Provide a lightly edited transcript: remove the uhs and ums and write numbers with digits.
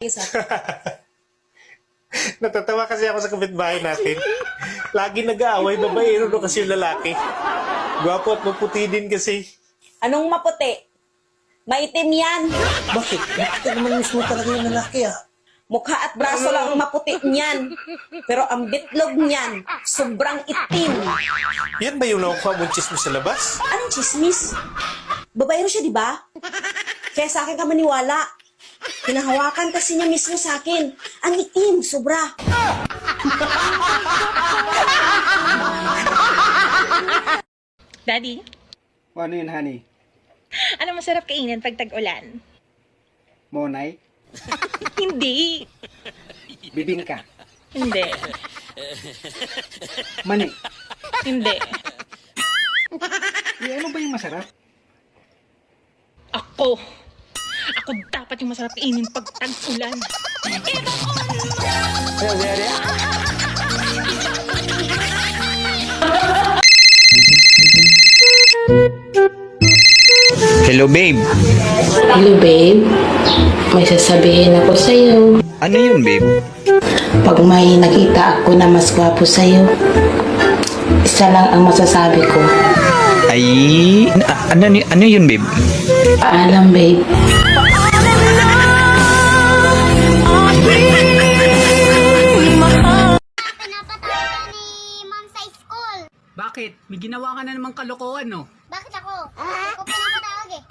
Isa. Natatawa kasi ako sa kapitbahay natin. Lagi nag-aaway, babaero no kasi yung lalaki. Gwapo at maputi din kasi. Anong maputi? Maitim yan. Bakit? Bakit naman mismo talaga yung lalaki ah? Mukha at braso lang ang maputi niyan. Pero ang bitlog niyan, sobrang itim. Yan ba yung nakuha mong chismis sa labas? Anong chismis? Babaero siya, di ba? Kaya sa akin ka maniwala. Hinahawakan kasi niya mismo sa akin. Ang itim, sobra. Daddy, Ano yun, honey? ano masarap kainin pag tag-ulan? Monay? Hindi. Bibingka? Hindi. Mani? Hindi. Ano ba yung masarap? Ako. Ako dapat yung masarap kainin pag tag-ulan. Hello babe. Hello babe, may sasabihin ako sa'yo. Ano yun babe? Pag may nakita ako na mas gwapo sa'yo, isa lang ang masasabi ko. Ay, ano yun babe? Paalam babe. Pinapatawag ni ma'am sa school. Bakit? May ginawa ka na namang kalokohan, no? Bakit ako? Ako pinapatawag eh.